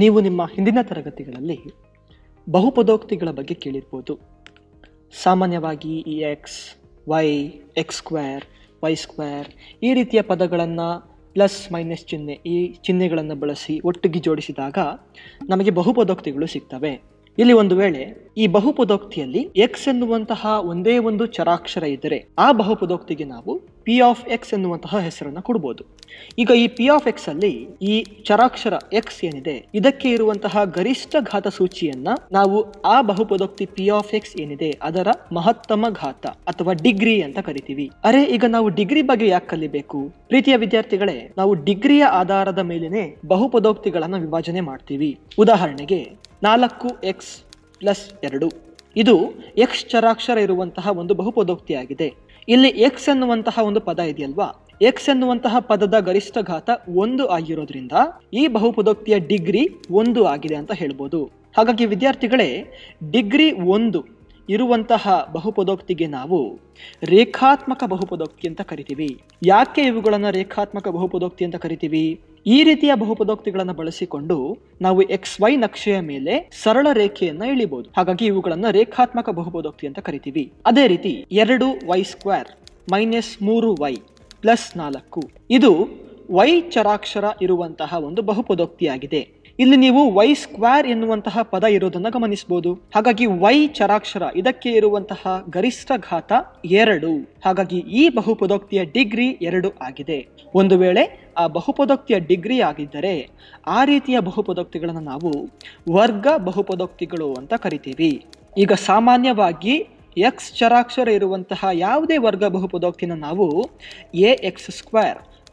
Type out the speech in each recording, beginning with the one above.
ನೀವು ನಿಮ್ಮ ಹಿಂದಿನ ತರಗತಿಗಳಲ್ಲಿ ಬಹುಪದೋಕ್ತಿಗಳ ಬಗ್ಗೆ ಕೇಳಿರ್ಬೋದು. ಸಾಮಾನ್ಯವಾಗಿ ಈ x, y, x square, y square ಈ ರೀತಿಯ ಪದಗಳನ್ನು ಪ್ಲಸ್ ಮೈನಸ್ ಚಿಹ್ನೆ ಈ ಚಿಹ್ನೆಗಳನ್ನು ಬಳಸಿ ಒಟ್ಟಿಗೆ ಜೋಡಿಸಿದಾಗ ನಮಗೆ ಬಹುಪದೋಕ್ತಿಗಳು ಸಿಗ್ತವೆ. ಇಲ್ಲಿ ಒಂದು ವೇಳೆ ಈ ಬಹುಪದೋಕ್ತಿಯಲ್ಲಿ ಎಕ್ಸ್ ಎನ್ನುವಂತಹ ಒಂದೇ ಒಂದು ಚರಾಕ್ಷರ ಇದ್ದರೆ ಆ ಬಹುಪದೋಕ್ತಿಗೆ ನಾವು ಪಿ ಆಫ್ ಎಕ್ಸ್ ಎನ್ನುವಂತಹ ಹೆಸರನ್ನು ಕೊಡಬಹುದು. ಈಗ ಈ ಪಿ ಆಫ್ ಎಕ್ಸ್ ಅಲ್ಲಿ ಈ ಚರಾಕ್ಷರ ಎಕ್ಸ್ ಏನಿದೆ ಇದಕ್ಕೆ ಇರುವಂತಹ ಗರಿಷ್ಠ ಘಾತ ಸೂಚಿಯನ್ನ ನಾವು ಆ ಬಹುಪದೋಕ್ತಿ ಪಿ ಆಫ್ ಎಕ್ಸ್ ಏನಿದೆ ಅದರ ಮಹತ್ತಮ ಘಾತ ಅಥವಾ ಡಿಗ್ರಿ ಅಂತ ಕರಿತೀವಿ. ಈಗ ನಾವು ಡಿಗ್ರಿ ಬಗ್ಗೆ ಯಾಕೆ ಕಲಿಬೇಕು? ಪ್ರೀತಿಯ ವಿದ್ಯಾರ್ಥಿಗಳೇ, ನಾವು ಡಿಗ್ರಿಯ ಆಧಾರದ ಮೇಲೆನೆ ಬಹುಪದೋಕ್ತಿಗಳನ್ನ ವಿಭಜನೆ ಮಾಡ್ತೀವಿ. ಉದಾಹರಣೆಗೆ 4x+2 ಇದು ಎಕ್ಸ್ ಚರಾಕ್ಷರ ಇರುವಂತಹ ಒಂದು ಬಹುಪದೋಕ್ತಿಯಾಗಿದೆ. ಇಲ್ಲಿ ಎಕ್ಸ್ ಎನ್ನುವಂತಹ ಒಂದು ಪದ ಇದೆಯಲ್ವಾ, ಎಕ್ಸ್ ಎನ್ನುವಂತಹ ಪದದ ಗರಿಷ್ಠ ಘಾತ 1 ಆಗಿರೋದ್ರಿಂದ ಈ ಬಹುಪದೋಕ್ತಿಯ ಡಿಗ್ರಿ 1 ಆಗಿದೆ ಅಂತ ಹೇಳ್ಬೋದು. ಹಾಗಾಗಿ ವಿದ್ಯಾರ್ಥಿಗಳೇ, ಡಿಗ್ರಿ 1 ಇರುವಂತಹ ಬಹುಪದೋಕ್ತಿಗೆ ನಾವು ರೇಖಾತ್ಮಕ ಬಹುಪದೋಕ್ತಿ ಅಂತ ಕರಿತೀವಿ. ಯಾಕೆ ಇವುಗಳನ್ನು ರೇಖಾತ್ಮಕ ಬಹುಪದೋಕ್ತಿ ಅಂತ ಕರಿತೀವಿ? ಈ ರೀತಿಯ ಬಹುಪದೋಕ್ತಿಗಳನ್ನು ಬಳಸಿಕೊಂಡು ನಾವು XY ನಕ್ಷೆಯ ಮೇಲೆ ಸರಳ ರೇಖೆಯನ್ನ ಎಳಿಬಹುದು. ಹಾಗಾಗಿ ಇವುಗಳನ್ನು ರೇಖಾತ್ಮಕ ಬಹುಪದೋಕ್ತಿ ಅಂತ ಕರಿತೀವಿ. ಅದೇ ರೀತಿ 2y² -3y +4 ಇದು y ಚರಾಕ್ಷರ ಇರುವಂತಹ ಒಂದು ಬಹುಪದೋಕ್ತಿಯಾಗಿದೆ. ಇಲ್ಲಿ ನೀವು y² ಎನ್ನುವಂತಹ ಪದ ಇರೋದನ್ನ ಗಮನಿಸಬಹುದು. ಹಾಗಾಗಿ y ಚರಾಕ್ಷರ ಇದಕ್ಕೆ ಇರುವಂತಹ ಗರಿಷ್ಠ ಘಾತ 2. ಹಾಗಾಗಿ ಈ ಬಹುಪದೋಕ್ತಿಯ ಡಿಗ್ರಿ 2 ಆಗಿದೆ. ಒಂದು ವೇಳೆ ಆ ಬಹುಪದೋಕ್ತಿಯ ಡಿಗ್ರಿ ಆಗಿದ್ದರೆ ಆ ರೀತಿಯ ಬಹುಪದೋಕ್ತಿಗಳನ್ನು ನಾವು ವರ್ಗ ಬಹುಪದೋಕ್ತಿಗಳು ಅಂತ ಕರಿತೀವಿ. ಈಗ ಸಾಮಾನ್ಯವಾಗಿ x ಚರಾಕ್ಷರ ಇರುವಂತಹ ಯಾವುದೇ ವರ್ಗ ಬಹುಪದೋಕ್ತಿನ ನಾವು ax²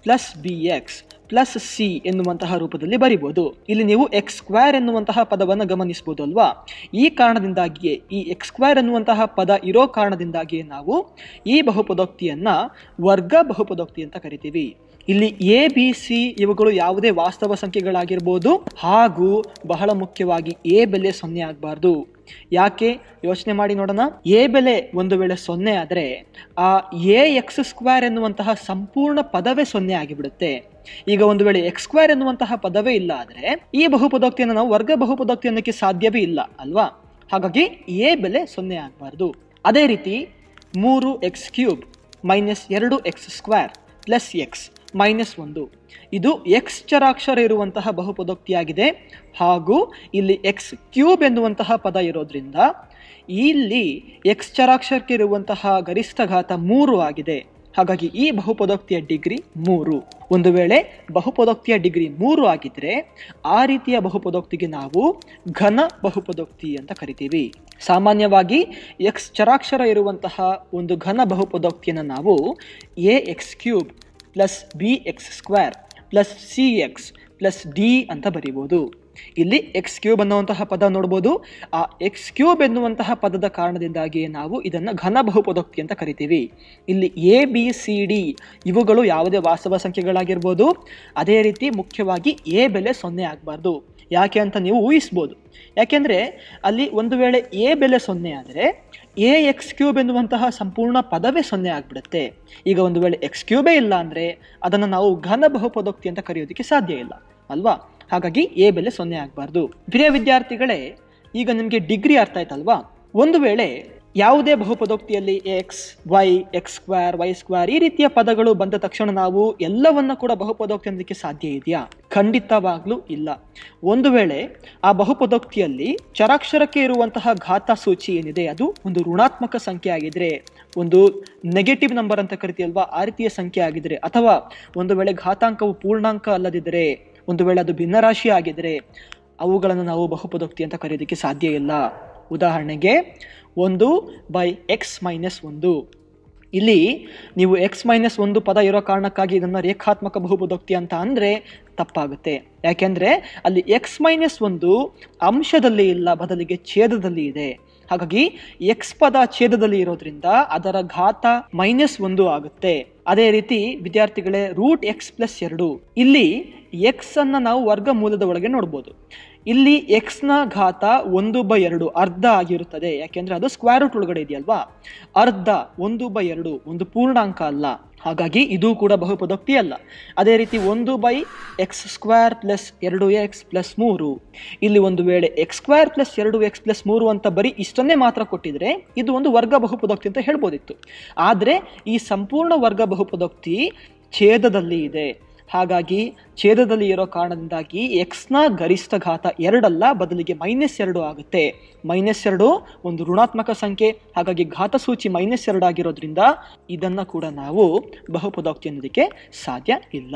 +bx +c ಎನ್ನುವಂತಹ ರೂಪದಲ್ಲಿ ಬರಿಬಹುದು. ಇಲ್ಲಿ ನೀವು x² ಎನ್ನುವಂತಹ ಪದವನ್ನು ಗಮನಿಸಬಹುದು ಅಲ್ವಾ? ಈ ಕಾರಣದಿಂದಾಗಿಯೇ ಈ x² ಎನ್ನುವಂತಹ ಪದ ಇರೋ ಕಾರಣದಿಂದಾಗಿಯೇ ನಾವು ಈ ಬಹುಪದೋಕ್ತಿಯನ್ನ ವರ್ಗ ಬಹುಪದೋಕ್ತಿ ಅಂತ ಕರಿತೀವಿ. ಇಲ್ಲಿ ಎ ಬಿ ಸಿ ಇವುಗಳು ಯಾವುದೇ ವಾಸ್ತವ ಸಂಖ್ಯೆಗಳಾಗಿರ್ಬೋದು. ಹಾಗೂ ಬಹಳ ಮುಖ್ಯವಾಗಿ ಎ ಬೆಲೆ 0 ಆಗಬಾರ್ದು. ಯಾಕೆ? ಯೋಚನೆ ಮಾಡಿ ನೋಡೋಣ. ಎ ಬೆಲೆ ಒಂದು ವೇಳೆ 0 ಆದರೆ ಆ ax² ಎನ್ನುವಂತಹ ಸಂಪೂರ್ಣ ಪದವೇ 0 ಆಗಿಬಿಡುತ್ತೆ. ಈಗ ಒಂದು ವೇಳೆ x² ಎನ್ನುವಂತಹ ಪದವೇ ಇಲ್ಲ ಆದರೆ ಈ ಬಹುಪದೋಕ್ತಿಯನ್ನು ನಾವು ವರ್ಗ ಬಹುಪದೋಕ್ತಿ ಅನ್ನೋಕ್ಕೆ ಸಾಧ್ಯವೇ ಇಲ್ಲ ಅಲ್ವಾ? ಹಾಗಾಗಿ ಎ ಬೆಲೆ 0 ಆಗಬಾರ್ದು. ಅದೇ ರೀತಿ 3x³ -2x² +x -1 ಇದು ಎಕ್ಸ್ ಚರಾಕ್ಷರ ಇರುವಂತಹ ಬಹುಪದೋಕ್ತಿಯಾಗಿದೆ. ಹಾಗೂ ಇಲ್ಲಿ x³ ಎನ್ನುವಂತಹ ಪದ ಇರೋದ್ರಿಂದ ಇಲ್ಲಿ ಎಕ್ಸ್ ಚರಾಕ್ಷರಕ್ಕೆ ಇರುವಂತಹ ಗರಿಷ್ಠ ಘಾತ 3 ಆಗಿದೆ. ಹಾಗಾಗಿ ಈ ಬಹುಪದೋಕ್ತಿಯ ಡಿಗ್ರಿ 3. ಒಂದು ವೇಳೆ ಬಹುಪದೋಕ್ತಿಯ ಡಿಗ್ರಿ 3 ಆಗಿದ್ರೆ ಆ ರೀತಿಯ ಬಹುಪದೋಕ್ತಿಗೆ ನಾವು ಘನ ಬಹುಪದೋಕ್ತಿ ಅಂತ ಕರಿತೀವಿ. ಸಾಮಾನ್ಯವಾಗಿ ಎಕ್ಸ್ ಚರಾಕ್ಷರ ಇರುವಂತಹ ಒಂದು ಘನ ಬಹುಪದೋಕ್ತಿಯನ್ನು ನಾವು ax³ +bx² +cx +d ಅಂತ ಬರೀಬಹುದು. ಇಲ್ಲಿ x³ ಅನ್ನುವಂತಹ ಪದ ನೋಡಬಹುದು. ಆ x³ ಎನ್ನುವಂತಹ ಪದದ ಕಾರಣದಿಂದಾಗಿ ನಾವು ಇದನ್ನ ಘನ ಬಹುಪದೋಕ್ತಿ ಅಂತ ಕರಿತೀವಿ. ಇಲ್ಲಿ a b c d ಇವುಗಳು ಯಾವುದೇ ವಾಸ್ತವ ಸಂಖ್ಯೆಗಳಾಗಿರ್ಬೋದು. ಅದೇ ರೀತಿ ಮುಖ್ಯವಾಗಿ a ಬೆಲೆ 0 ಆಗಬಾರ್ದು. ಯಾಕೆ ಅಂತ ನೀವು ಊಹಿಸ್ಬೋದು. ಯಾಕೆಂದ್ರೆ ಅಲ್ಲಿ ಒಂದು ವೇಳೆ a ಬೆಲೆ 0 ಆದರೆ ax³ ಎನ್ನುವಂತಹ ಸಂಪೂರ್ಣ ಪದವೇ 0 ಆಗಿಬಿಡುತ್ತೆ. ಈಗ ಒಂದು ವೇಳೆ x³ ಇಲ್ಲ ಅಂದ್ರೆ ಅದನ್ನು ನಾವು ಘನ ಬಹುಪದೋಕ್ತಿ ಅಂತ ಕರೆಯೋದಕ್ಕೆ ಸಾಧ್ಯ ಇಲ್ಲ ಅಲ್ವಾ? ಹಾಗಾಗಿ ಎ ಬೆಲೆ 0 ಆಗಬಾರ್ದು. ಪ್ರಿಯ ವಿದ್ಯಾರ್ಥಿಗಳೇ, ಈಗ ನಿಮಗೆ ಡಿಗ್ರಿ ಅರ್ಥ ಆಯ್ತಲ್ವಾ? ಒಂದು ವೇಳೆ ಯಾವುದೇ ಬಹುಪದೋಕ್ತಿಯಲ್ಲಿ ಎಕ್ಸ್, ವೈ, x² y² ಈ ರೀತಿಯ ಪದಗಳು ಬಂದ ತಕ್ಷಣ ನಾವು ಎಲ್ಲವನ್ನ ಕೂಡ ಬಹುಪದೋಕ್ತಿ ಅನ್ನೋದಕ್ಕೆ ಸಾಧ್ಯ ಇದೆಯಾ? ಖಂಡಿತವಾಗ್ಲೂ ಇಲ್ಲ. ಒಂದು ವೇಳೆ ಆ ಬಹುಪದೋಕ್ತಿಯಲ್ಲಿ ಚರಾಕ್ಷರಕ್ಕೆ ಇರುವಂತಹ ಘಾತ ಸೂಚಿ ಏನಿದೆ ಅದು ಒಂದು ಋಣಾತ್ಮಕ ಸಂಖ್ಯೆ ಆಗಿದ್ರೆ, ಒಂದು ನೆಗೆಟಿವ್ ನಂಬರ್ ಅಂತ ಕರಿತೀವಲ್ವಾ ಆ ರೀತಿಯ ಸಂಖ್ಯೆ ಆಗಿದ್ರೆ, ಅಥವಾ ಒಂದು ವೇಳೆ ಘಾತಾಂಕವು ಪೂರ್ಣಾಂಕ ಅಲ್ಲದಿದ್ದರೆ, ಒಂದು ವೇಳೆ ಅದು ಭಿನ್ನರಾಶಿ ಆಗಿದ್ರೆ ಅವುಗಳನ್ನು ನಾವು ಬಹುಪದೋಕ್ತಿ ಅಂತ ಕರೆಯೋದಕ್ಕೆ ಸಾಧ್ಯ ಇಲ್ಲ. ಉದಾಹರಣೆಗೆ 1/x-1 ಇಲ್ಲಿ ನೀವು x-1 ಪದ ಇರೋ ಕಾರಣಕ್ಕಾಗಿ ಇದನ್ನು ರೇಖಾತ್ಮಕ ಬಹುಪದೋಕ್ತಿ ಅಂತ ಅಂದರೆ ತಪ್ಪಾಗುತ್ತೆ. ಯಾಕೆಂದರೆ ಅಲ್ಲಿ x-1 ಅಂಶದಲ್ಲಿ ಇಲ್ಲ, ಬದಲಿಗೆ ಛೇದದಲ್ಲಿ ಇದೆ. ಹಾಗಾಗಿ ಎಕ್ಸ್ ಪದ ಛೇದದಲ್ಲಿ ಇರೋದ್ರಿಂದ ಅದರ ಘಾತ -1 ಆಗುತ್ತೆ. ಅದೇ ರೀತಿ ವಿದ್ಯಾರ್ಥಿಗಳೇ, √x+2 ಇಲ್ಲಿ ಎಕ್ಸ್ ಅನ್ನ ನಾವು ವರ್ಗಮೂಲದ ಒಳಗೆ ನೋಡ್ಬೋದು. ಇಲ್ಲಿ ಎಕ್ಸ್ನ ಘಾತ 1/2 ಅರ್ಧ ಆಗಿರುತ್ತದೆ. ಯಾಕೆಂದ್ರೆ ಅದು ಸ್ಕ್ವೇರ್ ರೂಟ್ ಒಳಗಡೆ ಇದೆಯಲ್ವಾ, ಅರ್ಧ 1/2 ಒಂದು ಪೂರ್ಣಾಂಕ ಅಲ್ಲ, ಹಾಗಾಗಿ ಇದು ಕೂಡ ಬಹುಪದೋಕ್ತಿ ಅಲ್ಲ. ಅದೇ ರೀತಿ 1/x² + 2x + 3, ಇಲ್ಲಿ ಒಂದು ವೇಳೆ x² + 2x + 3 ಅಂತ ಬರೀ ಇಷ್ಟನ್ನೇ ಮಾತ್ರ ಕೊಟ್ಟಿದ್ರೆ ಇದು ಒಂದು ವರ್ಗ ಬಹುಪದೋಕ್ತಿ ಅಂತ ಹೇಳ್ಬೋದಿತ್ತು. ಆದರೆ ಈ ಸಂಪೂರ್ಣ ವರ್ಗ ಬಹುಪದೋಕ್ತಿ ಛೇದದಲ್ಲಿ ಇದೆ. ಹಾಗಾಗಿ ಛೇದದಲ್ಲಿ ಇರೋ ಕಾರಣದಿಂದಾಗಿ ಎಕ್ಸ್ನ ಗರಿಷ್ಠ ಘಾತ 2 ಅಲ್ಲ, ಬದಲಿಗೆ -2 ಆಗುತ್ತೆ. -2 ಒಂದು ಋಣಾತ್ಮಕ ಸಂಖ್ಯೆ, ಹಾಗಾಗಿ ಘಾತ ಸೂಚಿ -2 ಆಗಿರೋದ್ರಿಂದ ಇದನ್ನ ಕೂಡ ನಾವು ಬಹುಪದೋಕ್ತಿ ಅನ್ನೋದಕ್ಕೆ ಸಾಧ್ಯ ಇಲ್ಲ.